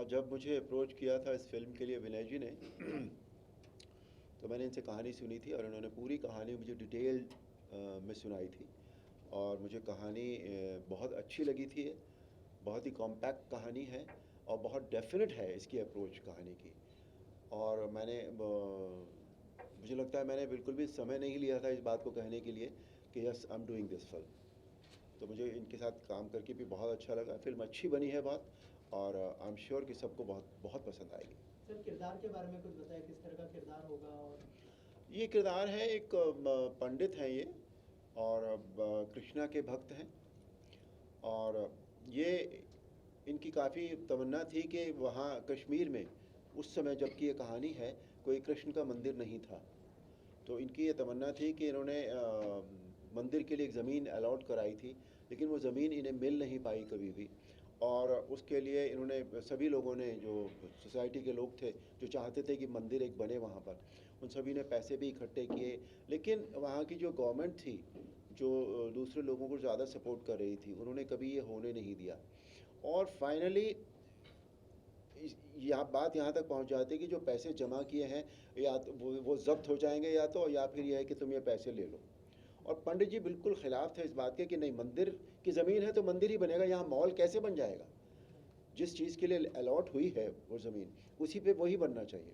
जब मुझे अप्रोच किया था इस फ़िल्म के लिए विनय जी ने तो मैंने इनसे कहानी सुनी थी और इन्होंने पूरी कहानी मुझे डिटेल में सुनाई थी और मुझे कहानी बहुत अच्छी लगी थी। बहुत ही कॉम्पैक्ट कहानी है और बहुत डेफिनेट है इसकी अप्रोच कहानी की। और मुझे लगता है मैंने बिल्कुल भी समय नहीं लिया था इस बात को कहने के लिए कि yes I am doing this film. तो मुझे इनके साथ काम करके भी बहुत अच्छा लगा। फिल्म अच्छी बनी है बहुत और आई एम श्योर कि सबको बहुत बहुत पसंद आएगी। सर किरदार के बारे में कुछ बताएं, किस तरह का किरदार होगा? और ये किरदार है एक पंडित हैं ये और कृष्णा के भक्त हैं और ये इनकी काफ़ी तमन्ना थी कि वहाँ कश्मीर में उस समय जबकि ये कहानी है कोई कृष्ण का मंदिर नहीं था। तो इनकी ये तमन्ना थी कि इन्होंने मंदिर के लिए एक ज़मीन अलॉट कराई थी लेकिन वो ज़मीन इन्हें मिल नहीं पाई कभी भी। और उसके लिए इन्होंने सभी लोगों ने जो सोसाइटी के लोग थे जो चाहते थे कि मंदिर एक बने वहाँ पर, उन सभी ने पैसे भी इकट्ठे किए लेकिन वहाँ की जो गवर्नमेंट थी जो दूसरे लोगों को ज़्यादा सपोर्ट कर रही थी उन्होंने कभी ये होने नहीं दिया। और फाइनली बात यहाँ तक पहुँच जाती है कि जो पैसे जमा किए हैं या तो वो ज़ब्त हो जाएंगे या फिर ये है कि तुम ये पैसे ले लो। और पंडित जी बिल्कुल ख़िलाफ़ थे इस बात के कि नहीं, मंदिर की ज़मीन है तो मंदिर ही बनेगा, यहाँ मॉल कैसे बन जाएगा। जिस चीज़ के लिए अलॉट हुई है वो ज़मीन उसी पे वही बनना चाहिए।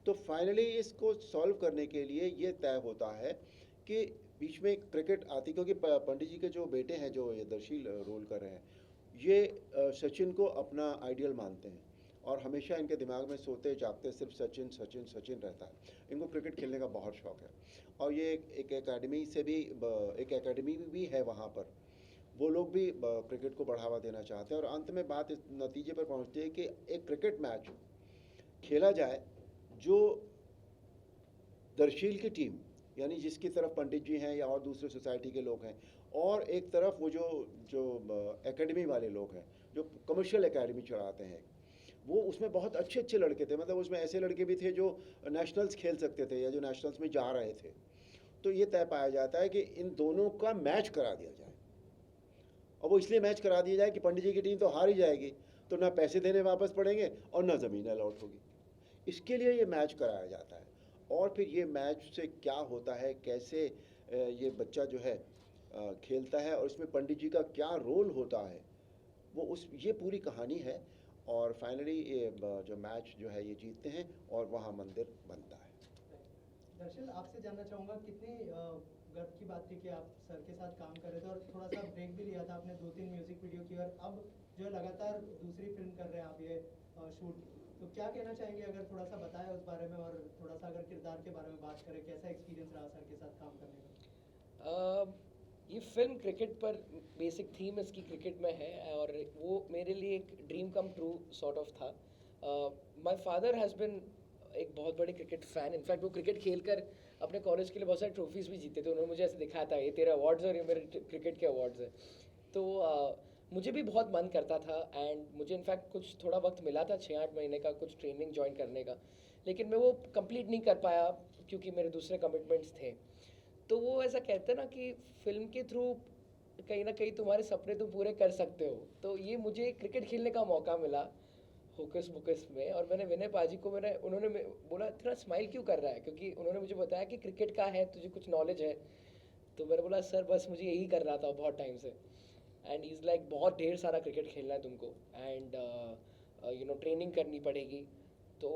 तो फाइनली इसको सॉल्व करने के लिए ये तय होता है कि बीच में क्रिकेट आती, क्योंकि पंडित जी के जो बेटे हैं जो ये दर्शील रोल कर रहे हैं ये सचिन को अपना आइडियल मानते हैं और हमेशा इनके दिमाग में सोते जागते सिर्फ सचिन सचिन सचिन रहता है। इनको क्रिकेट खेलने का बहुत शौक़ है और ये एक एकेडमी से भी एक एकेडमी भी है वहाँ पर। वो लोग भी क्रिकेट को बढ़ावा देना चाहते हैं और अंत में बात इस नतीजे पर पहुँचती है कि एक क्रिकेट मैच खेला जाए जो दर्शील की टीम यानी जिसकी तरफ पंडित जी हैं या और दूसरे सोसाइटी के लोग हैं और एक तरफ वो जो जो एकेडमी वाले लोग हैं जो कमर्शियल एकेडमी चलाते हैं, वो उसमें बहुत अच्छे अच्छे लड़के थे। मतलब उसमें ऐसे लड़के भी थे जो नेशनल्स खेल सकते थे या जो नेशनल्स में जा रहे थे। तो ये तय पाया जाता है कि इन दोनों का मैच करा दिया जाए और वो इसलिए मैच करा दिया जाए कि पंडित जी की टीम तो हार ही जाएगी, तो ना पैसे देने वापस पड़ेंगे और ना ज़मीन अलॉट होगी। इसके लिए ये मैच कराया जाता है और फिर ये मैच से क्या होता है, कैसे ये बच्चा जो है खेलता है और इसमें पंडित जी का क्या रोल होता है, वो ये पूरी कहानी है। और फाइनली ये जो मैच जो है ये जीतते हैं और वहाँ मंदिर बनता है। दर्शन, आपसे जानना चाहूँगा कितनी गर्व की बात थी कि आप सर के साथ काम कर रहे थे और थोड़ा सा ब्रेक भी लिया था आपने, 2-3 म्यूजिक वीडियो की, और अब जो लगातार दूसरी फिल्म कर रहे हैं आप ये शूट, तो क्या कहना चाहेंगे? अगर थोड़ा सा बताएं उस बारे में और थोड़ा सा अगर किरदार के बारे में बात करें, कैसा एक्सपीरियंस रहा सर के साथ काम करने का? ये फिल्म क्रिकेट पर, बेसिक थीम इसकी क्रिकेट में है और वो मेरे लिए एक dream come true sort of था। माय फादर हैज़ बिन एक बहुत बड़े क्रिकेट फ़ैन। इनफैक्ट वो क्रिकेट खेलकर अपने कॉलेज के लिए बहुत सारे ट्रॉफीज़ भी जीते थे। उन्होंने मुझे ऐसे दिखाया था, ये तेरे अवार्ड्स और ये मेरे क्रिकेट के अवार्ड्स हैं। तो मुझे भी बहुत मन करता था एंड मुझे इनफैक्ट कुछ थोड़ा वक्त मिला था 6-8 महीने का कुछ ट्रेनिंग ज्वाइन करने का, लेकिन मैं वो कंप्लीट नहीं कर पाया क्योंकि मेरे दूसरे कमिटमेंट्स थे। तो वो ऐसा कहते हैं ना कि फिल्म के थ्रू कहीं ना कहीं तुम्हारे सपने तुम पूरे कर सकते हो। तो ये मुझे क्रिकेट खेलने का मौका मिला होकस मुकस में, और मैंने विनय पाजी को उन्होंने बोला इतना स्माइल क्यों कर रहा है, क्योंकि उन्होंने मुझे बताया कि क्रिकेट का है, तुझे कुछ नॉलेज है। तो मैंने बोला सर बस मुझे यही कर रहा था बहुत टाइम से। एंड इज़ लाइक बहुत ढेर सारा क्रिकेट खेलना है तुमको एंड ट्रेनिंग करनी पड़ेगी। तो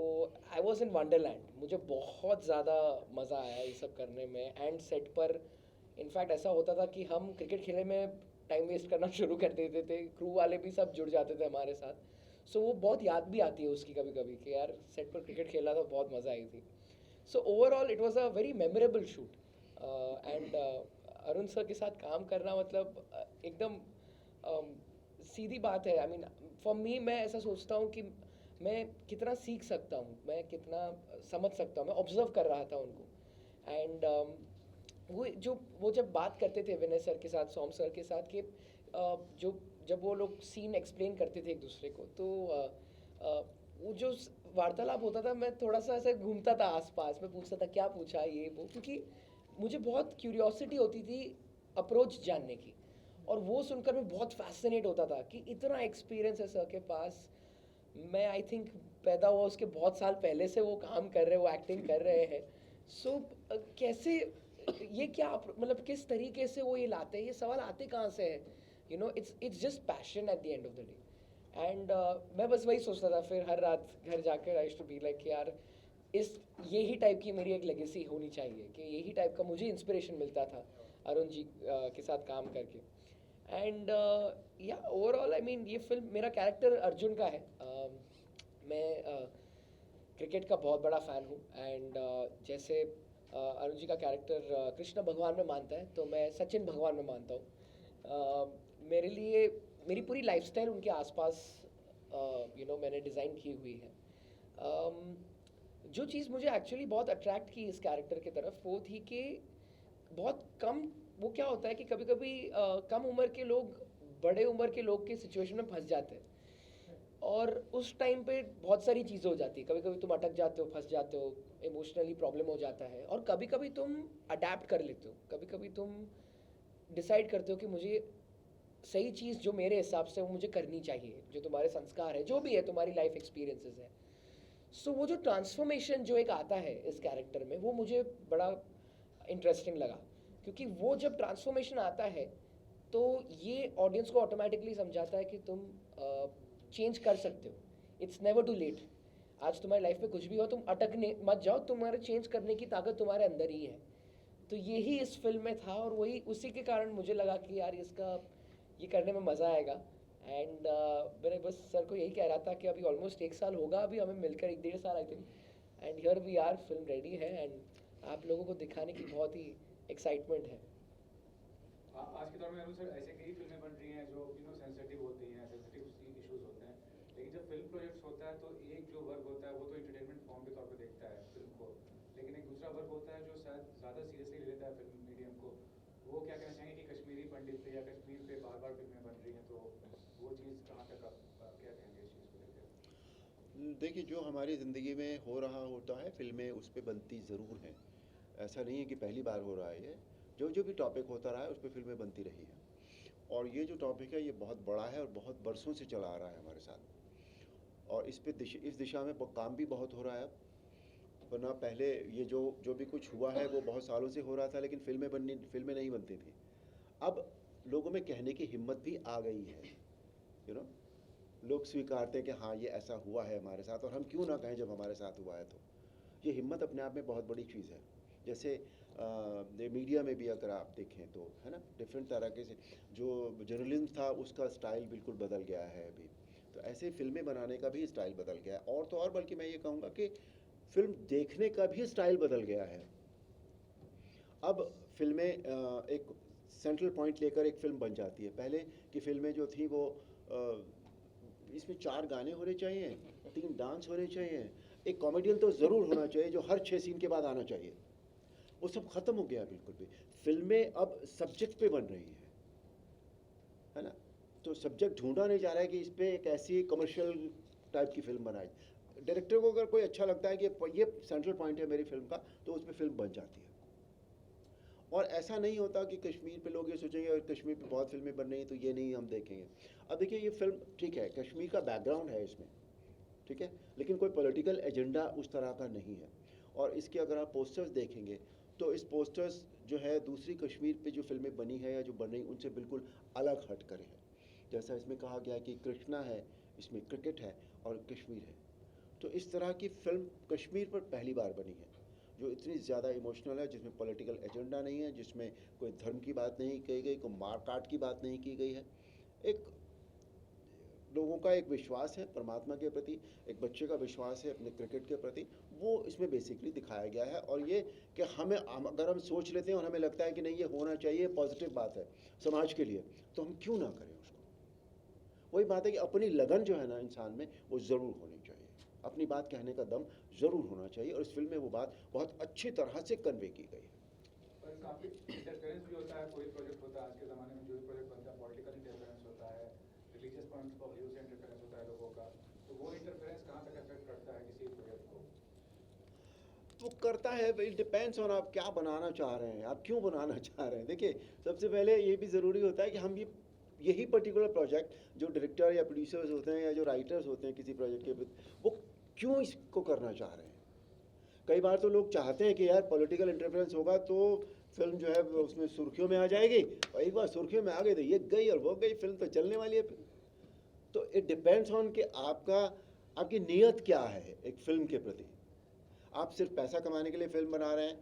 आई वॉज इन वंडरलैंड, मुझे बहुत ज़्यादा मज़ा आया ये सब करने में। एंड सेट पर इनफैक्ट ऐसा होता था कि हम क्रिकेट खेलने में टाइम वेस्ट करना शुरू कर देते थे, क्रू वाले भी सब जुड़ जाते थे हमारे साथ। सो वो बहुत याद भी आती है उसकी कभी कभी कि यार सेट पर क्रिकेट खेला था, बहुत मज़ा आई थी। So overall it was a very memorable shoot. And Arun sir के साथ काम करना मतलब एकदम सीधी बात है। आई मीन फॉर मी, मैं ऐसा सोचता हूँ कि मैं कितना सीख सकता हूँ, मैं कितना समझ सकता हूँ। मैं ऑब्जर्व कर रहा था उनको एंड वो जब बात करते थे विनय सर के साथ, सोम सर के साथ, कि जो जब वो लोग सीन एक्सप्लेन करते थे एक दूसरे को, तो वो जो वार्तालाप होता था, मैं थोड़ा सा ऐसे घूमता था आसपास, मैं पूछता था क्या पूछा ये वो, क्योंकि मुझे बहुत क्यूरियोसिटी होती थी अप्रोच जानने की। और वो सुनकर मैं बहुत फैसिनेट होता था कि इतना एक्सपीरियंस है सर के पास, मैं आई थिंक पैदा हुआ उसके बहुत साल पहले से वो काम कर रहे हैं, वो एक्टिंग कर रहे हैं. सो कैसे ये क्या मतलब किस तरीके से वो ये लाते हैं, ये सवाल आते कहाँ से है? You know it's just passion at the end of the day. And मैं बस वही सोचता था फिर हर रात घर जाकर आई टू बी लाइक यार इस यही टाइप की मेरी एक लेगेसी होनी चाहिए कि यही टाइप का मुझे इंस्पिरेशन मिलता था अरुण जी के साथ काम करके. एंड या ओवरऑल आई मीन ये फिल्म मेरा कैरेक्टर अर्जुन का है. मैं क्रिकेट का बहुत बड़ा फ़ैन हूँ. एंड जैसे अरुण जी का कैरेक्टर कृष्ण भगवान में मानता है तो मैं सचिन भगवान में मानता हूँ. मेरे लिए मेरी पूरी लाइफस्टाइल उनके आसपास मैंने डिज़ाइन की हुई है. जो चीज़ मुझे एक्चुअली बहुत अट्रैक्ट की इस कैरेक्टर की तरफ वो थी कि बहुत कम वो क्या होता है कि कभी कभी कम उम्र के लोग बड़े उम्र के लोग की सिचुएशन में फंस जाते हैं और उस टाइम पे बहुत सारी चीज़ें हो जाती है. कभी कभी तुम अटक जाते हो, फंस जाते हो, इमोशनली प्रॉब्लम हो जाता है और कभी कभी तुम अडेप्ट कर लेते हो. कभी कभी तुम डिसाइड करते हो कि मुझे सही चीज़ जो मेरे हिसाब से वो मुझे करनी चाहिए, जो तुम्हारे संस्कार है, जो भी है तुम्हारी लाइफ एक्सपीरियंसेस है. सो वो जो ट्रांसफॉर्मेशन जो एक आता है इस कैरेक्टर में वो मुझे बड़ा इंटरेस्टिंग लगा क्योंकि वो जब ट्रांसफॉर्मेशन आता है तो ये ऑडियंस को ऑटोमेटिकली समझाता है कि तुम चेंज कर सकते हो. It's never too late. आज तुम्हारी लाइफ में कुछ भी हो तुम अटकने मत जाओ, तुम्हारे चेंज करने की ताकत तुम्हारे अंदर ही है. तो यही इस फिल्म में था और वही उसी के कारण मुझे लगा कि यार इसका ये करने में मज़ा आएगा. एंड मैंने बस सर को यही कह रहा था कि अभी ऑलमोस्ट 1 साल होगा अभी हमें मिलकर, 1-1.5 साल I think. And here we are, film ready है एंड आप लोगों को दिखाने की बहुत ही एक्साइटमेंट है. आज के दौर में अरुण सर ऐसे कई फिल्में बन रही हैं जो सेंसिटिव होती हैं, सेंसिटिव इश्यूज होते हैं. लेकिन जब फिल्म प्रोजेक्ट्स होता है तो एक जो वर्ग होता है वो तो एंटरटेनमेंट फॉर्म के तौर पे देखता है फिल्म को, लेकिन एक दूसरा वर्ग होता है जो शायद ज़्यादा सीरियसली ले लेता है फिल्म मीडियम को. वो क्या कहना चाहेंगे कि कश्मीरी पंडित पे या कश्मीर पे बार बार फिल्में बन रही हैं, तो वो चीज़ कहाँ तक आप क्या कहेंगे इस चीज़ को लेकर? देखिए, जो हमारी ज़िंदगी में हो रहा होता है फिल्में उस पर बनती ज़रूर हैं. ऐसा नहीं है कि पहली बार हो रहा है. ये जो जो भी टॉपिक होता रहा है उस पर फिल्में बनती रही हैं. और ये जो टॉपिक है ये बहुत बड़ा है और बहुत बरसों से चला आ रहा है हमारे साथ. और इस दिशा में काम भी बहुत हो रहा है. वरना पहले ये जो भी कुछ हुआ है वो बहुत सालों से हो रहा था लेकिन फिल्में नहीं बनती थी. अब लोगों में कहने की हिम्मत भी आ गई है. लोग स्वीकारते हैं कि हाँ ये ऐसा हुआ है हमारे साथ और हम क्यों ना कहें जब हमारे साथ हुआ है. तो ये हिम्मत अपने आप में बहुत बड़ी चीज़ है. जैसे मीडिया में भी अगर आप देखें तो है ना, डिफरेंट तरह के से जो जर्नलिज्म था उसका स्टाइल बिल्कुल बदल गया है अभी. तो ऐसे फिल्में बनाने का भी स्टाइल बदल गया है. और तो और बल्कि मैं ये कहूँगा कि फिल्म देखने का भी स्टाइल बदल गया है. अब फिल्में एक सेंट्रल पॉइंट लेकर एक फिल्म बन जाती है. पहले की फिल्में जो थी वो इसमें 4 गाने होने चाहिए, 3 डांस होने चाहिए, एक कॉमेडियन तो ज़रूर होना चाहिए जो हर 6 सीन के बाद आना चाहिए. वो सब ख़त्म हो गया बिल्कुल भी. फिल्में अब सब्जेक्ट पे बन रही है ना. तो सब्जेक्ट ढूंढा नहीं जा रहा है कि इस पर एक ऐसी कमर्शियल टाइप की फिल्म बनाई. डायरेक्टर को अगर कोई अच्छा लगता है कि ये सेंट्रल पॉइंट है मेरी फिल्म का तो उस पर फिल्म बन जाती है. और ऐसा नहीं होता कि कश्मीर पे लोग ये सोचेंगे और कश्मीर पे बहुत फिल्में बन रही हैं तो ये नहीं हम देखेंगे. अब देखिए ये फिल्म ठीक है, कश्मीर का बैकग्राउंड है इसमें, ठीक है, लेकिन कोई पॉलिटिकल एजेंडा उस तरह का नहीं है. और इसके अगर आप पोस्टर्स देखेंगे तो इस पोस्टर्स जो है दूसरी कश्मीर पे जो फिल्में बनी है या जो बन रही उनसे बिल्कुल अलग हट कर है. जैसा इसमें कहा गया कि कृष्णा है, इसमें क्रिकेट है और कश्मीर है. तो इस तरह की फिल्म कश्मीर पर पहली बार बनी है जो इतनी ज़्यादा इमोशनल है, जिसमें पॉलिटिकल एजेंडा नहीं है, जिसमें कोई धर्म की बात नहीं कही गई, कोई मार काट की बात नहीं की गई है. एक लोगों का एक विश्वास है परमात्मा के प्रति, एक बच्चे का विश्वास है अपने क्रिकेट के प्रति, वो इसमें बेसिकली दिखाया गया है. और ये कि अगर हम सोच लेते हैं और हमें लगता है कि नहीं ये होना चाहिए, पॉजिटिव बात है समाज के लिए, तो हम क्यों ना करें उसको. वही बात है कि अपनी लगन जो है ना इंसान में वो ज़रूर होनी चाहिए, अपनी बात कहने का दम ज़रूर होना चाहिए. और इस फिल्म में वो बात बहुत अच्छी तरह से कन्वे की गई है. पर काफ़ी इंटरफेरेंस भी होता है, कोई प्रोजेक्ट होता है आज के ज़माने में, जो भी प्रोजेक्ट बनता है पॉलिटिकल इंटरफेरेंस होता है, रिलीजियस पॉइंट ऑफ व्यू से इंटरफेरेंस होता है लोगों का. तो वो इंटरफेरेंस कहाँ तक अफेक्ट करता है किसी प्रोजेक्ट को? वो करता है. इट डिपेंड्स ऑन आप क्या बनाना चाह रहे हैं, आप क्यों बनाना चाह रहे हैं. देखिए सबसे पहले ये भी ज़रूरी होता है कि हम ये यही पर्टिकुलर प्रोजेक्ट जो डायरेक्टर या प्रोड्यूसर्स होते हैं या जो राइटर्स होते हैं किसी प्रोजेक्ट के, वो क्यों इसको करना चाह रहे हैं। कई बार तो लोग चाहते हैं कि यार पॉलिटिकल इंटरफेरेंस होगा तो फिल्म जो है वो उसमें सुर्खियों में आ जाएगी, और एक बार सुर्खियों में आ गई तो ये गई और वो गई, फिल्म तो चलने वाली है। तो इट डिपेंड्स ऑन कि आपकी नीयत क्या है एक फ़िल्म के प्रति। आप सिर्फ पैसा कमाने के लिए फ़िल्म बना रहे हैं,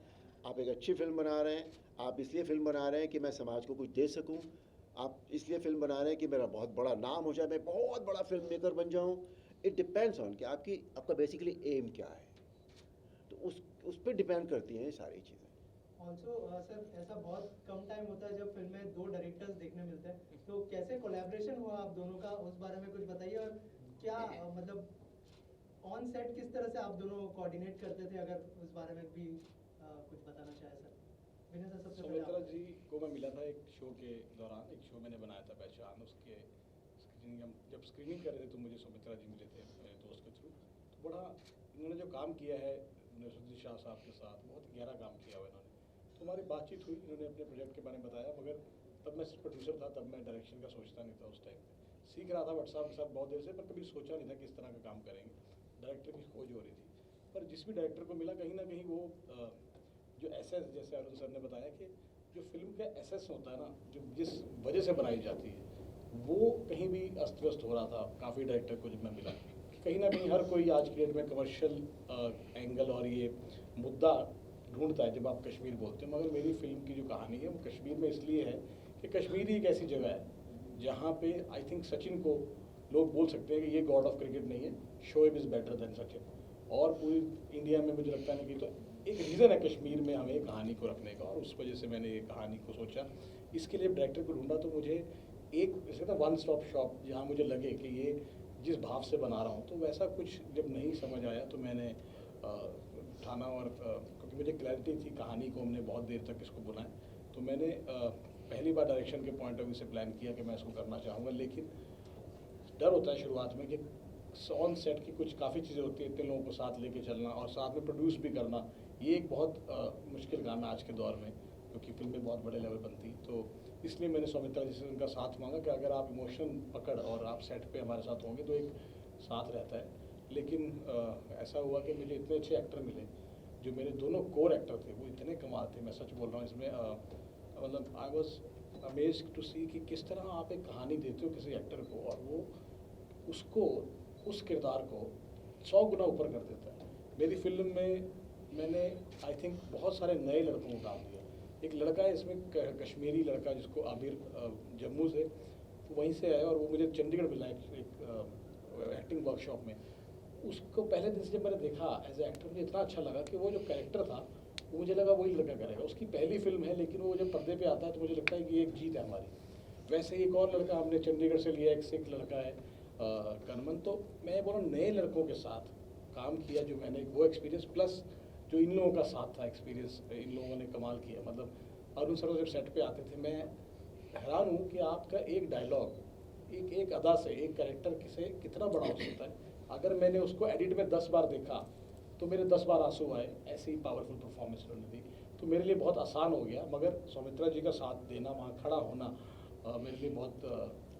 आप एक अच्छी फ़िल्म बना रहे हैं, आप इसलिए फ़िल्म बना रहे हैं कि मैं समाज को कुछ दे सकूं, आप इसलिए फ़िल्म बना रहे हैं कि मेरा बहुत बड़ा नाम हो जाए, मैं बहुत बड़ा फ़िल्म मेकर बन जाऊं। इट डिपेंड्स ऑन कि आपका बेसिकली एम क्या है, तो उस पर डिपेंड करती हैं ये सारी चीज़ें। ऑल्सो सर, ऐसा बहुत कम टाइम होता है जब फिल्म में 2 डायरेक्टर्स देखने मिलते हैं, तो कैसे कोलैबोरेशन हुआ आप दोनों का, उस बारे में कुछ बताइए। और क्या मतलब ऑन सेट किस तरह से आप दोनों कोऑर्डिनेट करते थे, अगर उस बारे में भी कुछ बताना चाहे सर। विनय सर, सबसे पहले सौमित्रा जी को मैं मिला था एक शो के दौरान, एक शो मैंने बनाया था पहचान, उसके स्क्रीनिंग, हम जब स्क्रीनिंग कर रहे थे तो मुझे सौमित्रा जी मिले थे मेरे दोस्त के थ्रू। तो बड़ा इन्होंने जो काम किया है नसरुद्दीन शाह साहब के साथ, बहुत गहरा काम किया हुआ इन्होंने। तो हमारी बातचीत हुई, इन्होंने अपने प्रोजेक्ट के बारे में बताया, मगर तब मैं सिर्फ प्रोड्यूसर था, तब मैं डायरेक्शन का सोचता नहीं था उस टाइम पे। सीख रहा था भट्ट साहब के साथ बहुत देर से, पर कभी सोचा नहीं था किस तरह का काम करेंगे। डायरेक्टर की खोज हो रही थी, पर जिस भी डायरेक्टर को मिला कहीं ना कहीं वो जो एसेंस, जैसे अरुण सर ने बताया कि जो फिल्म का एसेंस होता है ना, जो जिस वजह से बनाई जाती है, वो कहीं भी अस्त व्यस्त हो रहा था। काफ़ी डायरेक्टर को जब मैं मिला, कहीं ना कहीं हर कोई आज की डेट में कमर्शियल एंगल और ये मुद्दा ढूंढता है जब आप कश्मीर बोलते हैं, मगर मेरी फिल्म की जो कहानी है वो कश्मीर में इसलिए है कि कश्मीर ही एक ऐसी जगह है जहाँ पे आई थिंक सचिन को लोग बोल सकते हैं कि ये गॉड ऑफ क्रिकेट नहीं है, Shoaib is better than Sachin. और पूरी इंडिया में मुझे लगता है कि तो एक रीज़न है कश्मीर में हमें कहानी को रखने का, और उस वजह से मैंने ये कहानी को सोचा। इसके लिए डायरेक्टर को ढूंढा, तो मुझे एक जैसे ना वन स्टॉप शॉप, जहाँ मुझे लगे कि ये जिस भाव से बना रहा हूँ, तो वैसा कुछ जब नहीं समझ आया तो मैंने ठाना, और क्योंकि मुझे क्लैरिटी थी कहानी को, हमने बहुत देर तक इसको बुनाया, तो मैंने पहली बार डायरेक्शन के पॉइंट ऑफ व्यू से प्लान किया कि मैं इसको करना चाहूँगा। लेकिन डर होता है शुरुआत में कि ऑन सेट की कुछ काफ़ी चीज़ें होती हैं, इतने लोगों को साथ लेके चलना और साथ में प्रोड्यूस भी करना, ये एक बहुत मुश्किल काम है आज के दौर में, क्योंकि फिल्में बहुत बड़े लेवल बनती। तो इसलिए मैंने सौमित्रा जी से उनका साथ मांगा कि अगर आप इमोशन पकड़ और आप सेट पे हमारे साथ होंगे तो एक साथ रहता है। लेकिन ऐसा हुआ कि मुझे इतने अच्छे एक्टर मिले, जो मेरे दोनों कोर एक्टर थे वो इतने कमाल थे, मैं सच बोल रहा हूँ इसमें। मतलब आई वॉज अमेज्ड टू सी कि किस तरह आप एक कहानी देते हो किसी एक्टर को, और वो उसको, उस किरदार को 100 गुना ऊपर कर देता है। मेरी फिल्म में मैंने आई थिंक बहुत सारे नए लड़कों को डाल दिया। एक लड़का है इसमें कश्मीरी लड़का, जिसको आबिर जम्मू से, वहीं से आया, और वो मुझे चंडीगढ़ मिला एक एक्टिंग वर्कशॉप में। उसको पहले दिन से जब मैंने देखा एज ए एक्टर, मुझे इतना अच्छा लगा कि वो जो कैरेक्टर था वो मुझे लगा वही लड़का करेगा। उसकी पहली फिल्म है, लेकिन वो जब पर्दे पे आता है तो मुझे लगता है कि ये एक जीत है हमारी। वैसे ही एक और लड़का हमने चंडीगढ़ से लिया, एक सिख लड़का है करमन। तो मैं बोला नए लड़कों के साथ काम किया, जो मैंने वो एक्सपीरियंस प्लस जो इन लोगों का साथ था एक्सपीरियंस, इन लोगों ने कमाल किया। मतलब अरुण सर जब सेट पे आते थे, मैं हैरान हूँ कि आपका एक डायलॉग, एक अदा से एक कैरेक्टर से कितना बड़ा हो सकता है। अगर मैंने उसको एडिट में 10 बार देखा तो मेरे 10 बार आंसू आए, ऐसी पावरफुल परफॉर्मेंस उन्होंने दी। तो मेरे लिए बहुत आसान हो गया, मगर सौमित्रा जी का साथ देना, वहाँ खड़ा होना मेरे लिए बहुत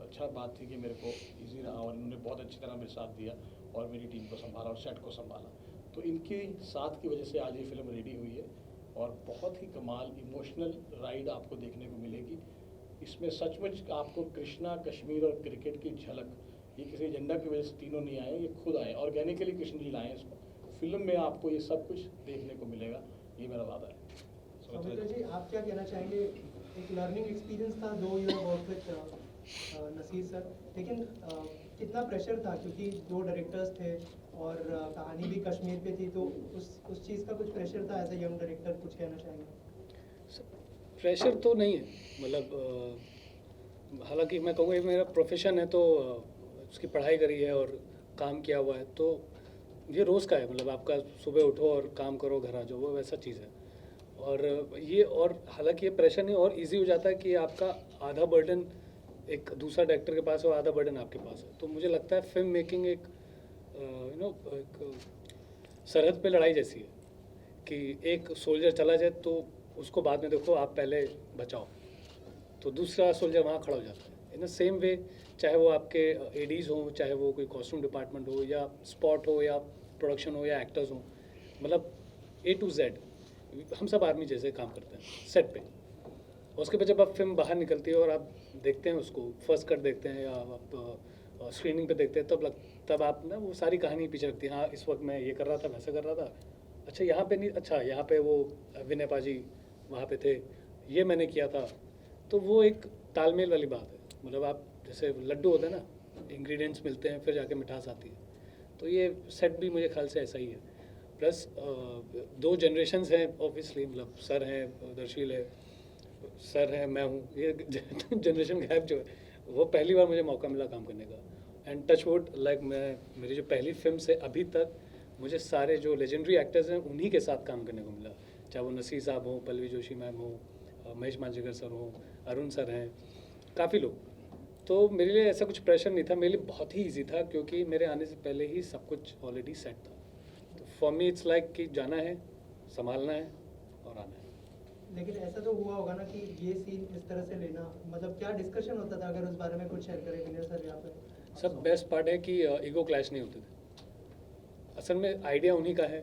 अच्छा बात थी कि मेरे को इजी रहा, और इन्होंने बहुत अच्छी तरह मेरे साथ दिया और मेरी टीम को संभाला और सेट को संभाला। तो इनके साथ की वजह से आज ये फिल्म रेडी हुई है, और बहुत ही कमाल इमोशनल राइड आपको देखने को मिलेगी। इसमें सचमुच आपको कृष्णा, कश्मीर और क्रिकेट की झलक, ये किसी एजेंडा की वजह से तीनों नहीं आए, ये खुद आए, ऑर्गेनिकली कृष्ण जी लाए इसको। फिल्म में आपको ये सब कुछ देखने को मिलेगा, ये मेरा वादा है। सौमित्रा जी, आप क्या कहना चाहेंगे। एक लर्निंग एक्सपीरियंस था, 2 year work with Naseer sir, लेकिन कितना प्रेशर था, क्योंकि 2 डायरेक्टर्स थे और कहानी भी कश्मीर पे थी, तो उस चीज़ का कुछ प्रेशर था एज ए यंग डायरेक्टर, कुछ कहना चाहेंगे। प्रेशर तो नहीं है, मतलब हालांकि मैं कहूँगा ये मेरा प्रोफेशन है, तो उसकी पढ़ाई करी है और काम किया हुआ है, तो ये रोज़ का है। मतलब आपका सुबह उठो और काम करो, घर आ जाओ, वो वैसा चीज़ है। और ये, और हालांकि ये प्रेशर नहीं, और इजी हो जाता है कि आपका आधा बर्डन एक दूसरा डायरेक्टर के पास है और आधा बर्डन आपके पास है। तो मुझे लगता है फिल्म मेकिंग एक एक सरहद पे लड़ाई जैसी है कि एक सोल्जर चला जाए तो उसको बाद में देखो, आप पहले बचाओ, तो दूसरा सोल्जर वहाँ खड़ा हो जाता है। इन द सेम वे, चाहे वो आपके एडीज़ हों, चाहे वो कोई कॉस्ट्यूम डिपार्टमेंट हो या स्पॉट हो या प्रोडक्शन हो या एक्टर्स हों, मतलब A to Z हम सब आर्मी जैसे काम करते हैं सेट पे। उसके बाद जब आप फिल्म बाहर निकलती है और आप देखते हैं उसको, फर्स्ट कट देखते हैं या आप स्क्रीनिंग पे देखते हैं, तब आप ना वो सारी कहानी पीछे रखती है। हाँ, इस वक्त मैं ये कर रहा था, वैसा कर रहा था, अच्छा यहाँ पे नहीं, अच्छा यहाँ पे वो विनय पाजी वहाँ पे थे, ये मैंने किया था। तो वो एक तालमेल वाली बात है। मतलब आप जैसे लड्डू होते हैं ना, इंग्रेडिएंट्स मिलते हैं फिर जाके मिठास आती है। तो ये सेट भी मुझे ख्याल से ऐसा ही है। प्लस 2 जनरेशन्स हैं ऑब्वियसली, मतलब सर हैं, दर्शील है, सर हैं, मैं हूँ, ये जनरेशन गैप जो है वो पहली बार मुझे मौका मिला काम करने का। एंड टच वुड, लाइक मेरी जो पहली फिल्म से अभी तक मुझे सारे जो लेजेंडरी एक्टर्स हैं उन्हीं के साथ काम करने को मिला, चाहे वो नसीर साहब हों, पल्लवी जोशी मैम हो, महेश मांजरेकर सर हों, अरुण सर हैं, काफ़ी लोग। तो मेरे लिए ऐसा कुछ प्रेशर नहीं था, मेरे लिए बहुत ही ईजी था क्योंकि मेरे आने से पहले ही सब कुछ ऑलरेडी सेट था। तो फॉर मी इट्स लाइक कि जाना है, संभालना है और आना है। लेकिन ऐसा तो हुआ होगा ना कि ये सीन इस तरह से लेना, मतलब क्या डिस्कशन होता था, अगर उस बारे में कुछ शेयर करें विनय सर यहाँ पे। सब बेस्ट पार्ट है कि ईगो क्लैश नहीं होते थे। असल में आइडिया उन्हीं का है,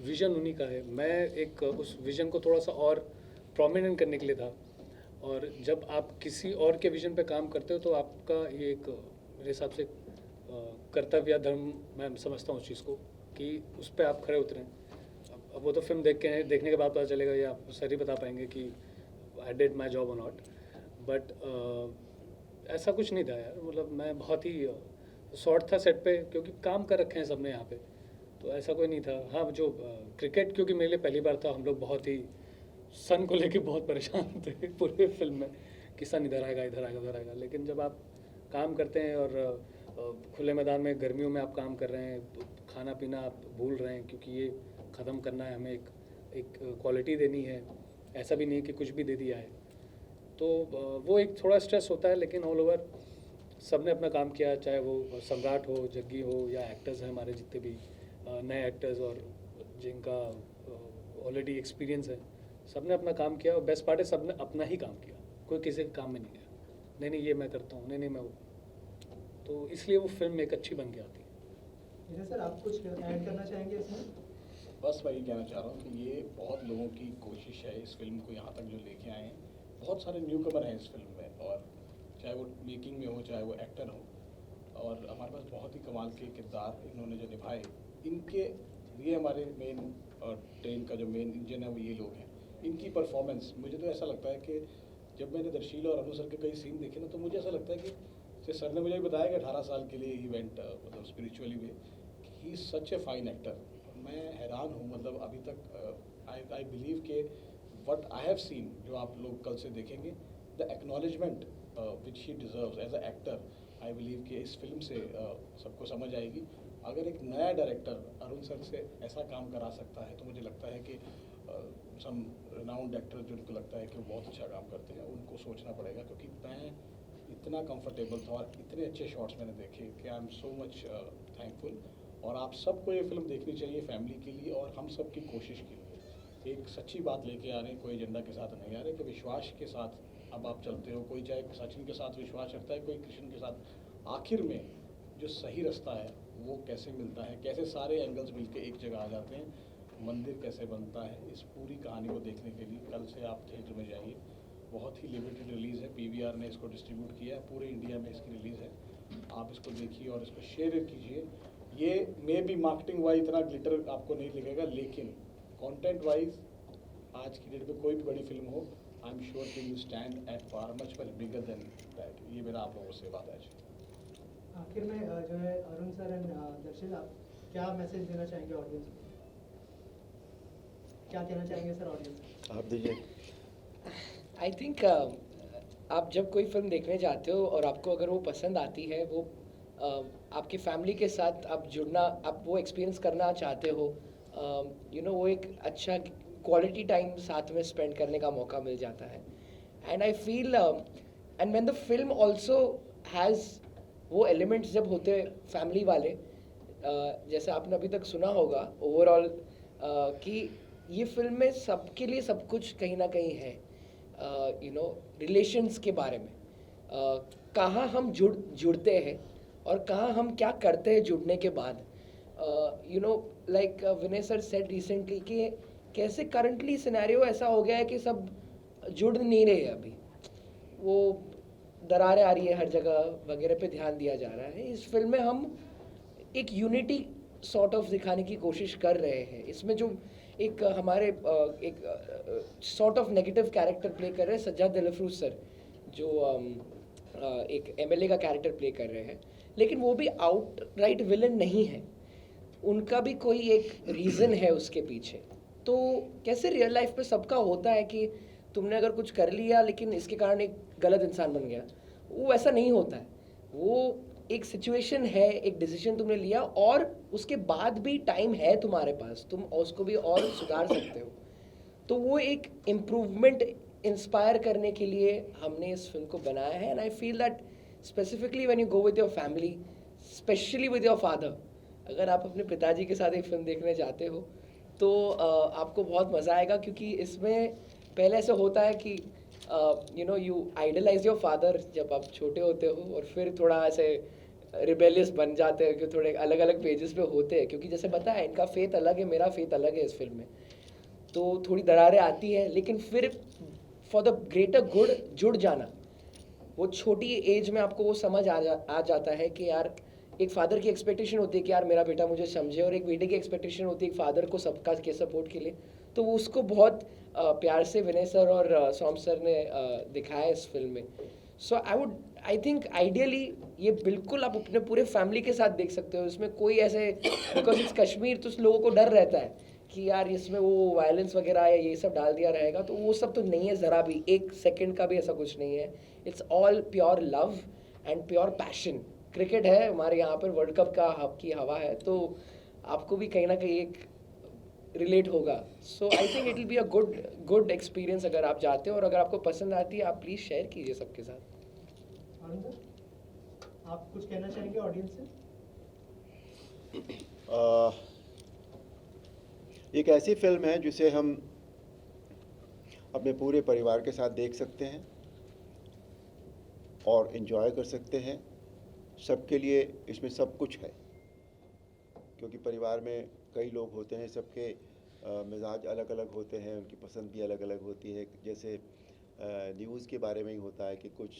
विजन उन्हीं का है। मैं एक उस विजन को थोड़ा सा और प्रोमिनेंट करने के लिए था। और जब आप किसी और के विजन पे काम करते हो तो आपका ये एक मेरे हिसाब से कर्तव्य या धर्म, मैं समझता हूँ उस चीज़ को, कि उस पर आप खड़े उतरें। अब वो तो फिल्म देखने के बाद पता चलेगा, या आप सर ही बता पाएंगे कि आई डिड माई जॉब और नॉट। बट ऐसा कुछ नहीं था यार, मतलब मैं बहुत ही शॉर्ट था सेट पे, क्योंकि काम कर रखे हैं सबने यहाँ पे, तो ऐसा कोई नहीं था। हाँ, जो क्रिकेट क्योंकि मेरे लिए पहली बार था, हम लोग बहुत ही सन को लेके बहुत परेशान थे पूरे फिल्म में कि सन इधर आएगा, इधर आएगा, उधर आएगा। लेकिन जब आप काम करते हैं और खुले मैदान में गर्मियों में आप काम कर रहे हैं, तो खाना पीना आप भूल रहे हैं, क्योंकि ये ख़त्म करना है हमें, एक क्वालिटी देनी है, ऐसा भी नहीं कि कुछ भी दे दिया है। तो वो एक थोड़ा स्ट्रेस होता है, लेकिन ऑल ओवर सब ने अपना काम किया, चाहे वो सम्राट हो, जग्गी हो, या एक्टर्स हैं हमारे जितने भी नए एक्टर्स और जिनका ऑलरेडी एक्सपीरियंस है, सब ने अपना काम किया। और बेस्ट पार्ट है सब ने अपना ही काम किया, कोई किसी के काम में नहीं गया, नहीं ये मैं करता हूँ, नहीं मैं वो। तो इसलिए वो फिल्म एक अच्छी बन के आती है। विनय सर, आप कुछ ऐड करना चाहेंगे इसमें? बस वही कहना चाह रहा हूँ कि ये बहुत लोगों की कोशिश है इस फिल्म को यहाँ तक जो लेके आए हैं। बहुत सारे न्यू कमर हैं इस फिल्म में, और चाहे वो मेकिंग में हो, चाहे वो एक्टर हो, और हमारे पास बहुत ही कमाल के किरदार इन्होंने जो निभाए, इनके ये हमारे मेन ट्रेन का जो मेन इंजन है वो ये लोग हैं। इनकी परफॉर्मेंस, मुझे तो ऐसा लगता है कि जब मैंने दर्शील और अनु सर के कई सीन देखे ना, तो मुझे ऐसा लगता है कि जैसे सर ने मुझे बताया कि 18 साल के लिए ही वेंट मतलब spiritually way, he is such a fine actor. मैं हैरान हूँ, मतलब अभी तक आई बिलीव के व्हाट आई हैव सीन, जो आप लोग कल से देखेंगे, the acknowledgement which he deserves as a actor, I believe कि इस फिल्म से सबको समझ आएगी। अगर एक नया डायरेक्टर अरुण सर से ऐसा काम करा सकता है, तो मुझे लगता है कि सम रिनाउंड एक्टर जिनको लगता है कि वो बहुत अच्छा काम करते हैं, उनको सोचना पड़ेगा। क्योंकि मैं इतना कंफर्टेबल था और इतने अच्छे शॉट्स मैंने देखे कि I am so much thankful. और आप सबको ये फिल्म देखनी चाहिए, फैमिली के लिए और हम सब की कोशिश के लिए। एक सच्ची बात लेके आ रहे हैं, कोई एजेंडा के साथ नहीं आ रहे, कि विश्वास के साथ अब आप चलते हो। कोई चाहे सचिन के साथ विश्वास रखता है, कोई कृष्ण के साथ। आखिर में जो सही रास्ता है वो कैसे मिलता है, कैसे सारे एंगल्स मिलके एक जगह आ जाते हैं, मंदिर कैसे बनता है, इस पूरी कहानी को देखने के लिए कल से आप थिएटर में जाइए। बहुत ही लिमिटेड रिलीज़ है, पीवीआर ने इसको डिस्ट्रीब्यूट किया है, पूरे इंडिया में इसकी रिलीज़ है। आप इसको देखिए और इसको शेयर कीजिए। ये मे बी मार्केटिंग वाइज इतना ग्लिटर आपको नहीं लगेगा, लेकिन कंटेंट वाइज आज की डेट में कोई भी बड़ी फिल्म हो, आई एम श्योर कि you stand at far much bigger than that. ये मेरा आप लोगों से बात है। आखिर में जो है अरुण सर एंड दर्शिल, आप क्या मैसेज देना चाहेंगे ऑडियंस को? क्या कहना चाहेंगे सर ऑडियंस? आप दीजिए। आई थिंक आप जब कोई फिल्म देखने जाते हो और आपको अगर वो पसंद आती है, वो आपकी फैमिली के साथ आप जुड़ना, आप वो एक्सपीरियंस करना चाहते हो, वो एक अच्छा क्वालिटी टाइम साथ में स्पेंड करने का मौका मिल जाता है। And I feel and when the film also has वो एलिमेंट्स जब होते फैमिली वाले, जैसे आपने अभी तक सुना होगा ओवरऑल कि ये फिल्म में सबके लिए सब कुछ कहीं ना कहीं है, रिलेशंस के बारे में। कहाँ हम जुड़ते हैं और कहाँ हम क्या करते हैं जुड़ने के बाद. You know like Vinay sir said recently कि कैसे करंटली सिनेरियो ऐसा हो गया है कि सब जुड़ नहीं रहे अभी, वो दरारें आ रही है हर जगह वगैरह पे ध्यान दिया जा रहा है. इस फिल्म में हम एक यूनिटी सॉर्ट ऑफ दिखाने की कोशिश कर रहे हैं. इसमें जो एक हमारे एक sort of negative character play कर रहे हैं सज्जाद दिलफरूज सर, जो एक एमएलए का कैरेक्टर प्ले कर रहे हैं, लेकिन वो भी आउटराइट विलन नहीं है. उनका भी कोई एक रीज़न है उसके पीछे. तो कैसे रियल लाइफ में सबका होता है कि तुमने अगर कुछ कर लिया लेकिन इसके कारण एक गलत इंसान बन गया, वो ऐसा नहीं होता है. वो एक सिचुएशन है, एक डिसीजन तुमने लिया और उसके बाद भी टाइम है तुम्हारे पास, तुम उसको भी और सुधार सकते हो. तो वो एक इम्प्रूवमेंट इंस्पायर करने के लिए हमने इस फिल्म को बनाया है. And I feel that specifically when you go with your family, specially with your father, अगर आप अपने पिताजी के साथ एक फिल्म देखने जाते हो तो आपको बहुत मज़ा आएगा. क्योंकि इसमें पहले ऐसे होता है कि यू आइडलाइज योर फादर जब आप छोटे होते हो, और फिर थोड़ा ऐसे रिबेलियस बन जाते हैं कि थोड़े अलग अलग पेजेस पे होते हैं. क्योंकि जैसे बताया इनका फेथ अलग है, मेरा फेथ अलग है इस फिल्म में, तो थोड़ी दरारें आती हैं. लेकिन फिर फॉर द ग्रेटर गुड जुड़ जाना, वो छोटी एज में आपको वो समझ आ जाता है कि यार एक फादर की एक्सपेक्टेशन होती है कि यार मेरा बेटा मुझे समझे, और एक बेटे की एक्सपेक्टेशन होती है एक फादर को सबका के सपोर्ट के लिए. तो वो उसको बहुत प्यार से विनय सर और सोम सर ने दिखाया इस फिल्म में. सो आई थिंक आइडियली ये बिल्कुल आप अपने पूरे फैमिली के साथ देख सकते हो. इसमें कोई ऐसे, बिकॉज इट्स कश्मीर, तो लोगों को डर रहता है कि यार इसमें वो वायलेंस वगैरह या ये सब डाल दिया रहेगा, तो वो सब तो नहीं है ज़रा भी, एक सेकंड का भी ऐसा कुछ नहीं है. It's all pure love and pure passion. Cricket है हमारे यहाँ पर, वर्ल्ड कप की हवा है, तो आपको भी कहीं ना कहीं एक रिलेट होगा. So I think it will be a good experience अगर आप जाते हो, और अगर आपको पसंद आती है आप प्लीज़ शेयर कीजिए सबके साथ. आनंद सर, आप कुछ कहना चाहेंगे ऑडियंस से? एक ऐसी फिल्म है जिसे हम अपने पूरे परिवार के साथ देख सकते हैं और एंजॉय कर सकते हैं. सबके लिए इसमें सब कुछ है, क्योंकि परिवार में कई लोग होते हैं, सबके मिजाज अलग अलग होते हैं, उनकी पसंद भी अलग अलग होती है. जैसे न्यूज़ के बारे में ही होता है कि कुछ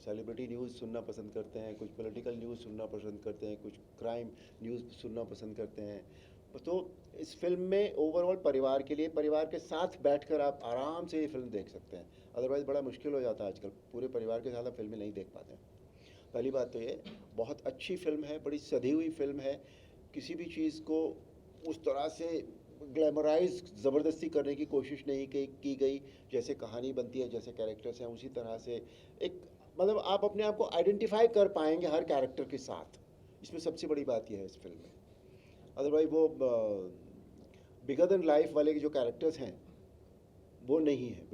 सेलिब्रिटी न्यूज़ सुनना पसंद करते हैं, कुछ पॉलिटिकल न्यूज़ सुनना पसंद करते हैं, कुछ क्राइम न्यूज़ सुनना पसंद करते हैं. तो इस फिल्म में ओवरऑल परिवार के लिए, परिवार के साथ बैठकर आप आराम से ये फिल्म देख सकते हैं. अदरवाइज़ बड़ा मुश्किल हो जाता है आजकल, पूरे परिवार के साथ आप फिल्में नहीं देख पाते हैं. पहली बात तो ये बहुत अच्छी फिल्म है, बड़ी सधी हुई फिल्म है. किसी भी चीज़ को उस तरह से ग्लैमराइज ज़बरदस्ती करने की कोशिश नहीं की गई. जैसे कहानी बनती है, जैसे कैरेक्टर्स हैं, उसी तरह से एक मतलब आप अपने आप को आइडेंटिफाई कर पाएंगे हर कैरेक्टर के साथ. इसमें सबसे बड़ी बात यह है इस फिल्म में. अदरवाइज वो बिगर देन लाइफ वाले के जो कैरेक्टर्स हैं वो नहीं है.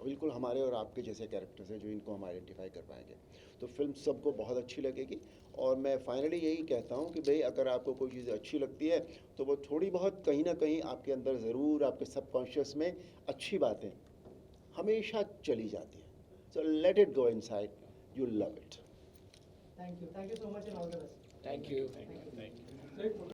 बिल्कुल हमारे और आपके जैसे कैरेक्टर्स हैं जो इनको हम आइडेंटिफाई कर पाएंगे. तो फिल्म सबको बहुत अच्छी लगेगी. और मैं फाइनली यही कहता हूँ कि भाई अगर आपको कोई चीज़ अच्छी लगती है तो वो थोड़ी बहुत कहीं ना कहीं आपके अंदर ज़रूर, आपके सबकॉन्शियस में अच्छी बातें हमेशा चली जाती हैं. So let it go inside, you love it. Thank you so much and all the best. Thank you.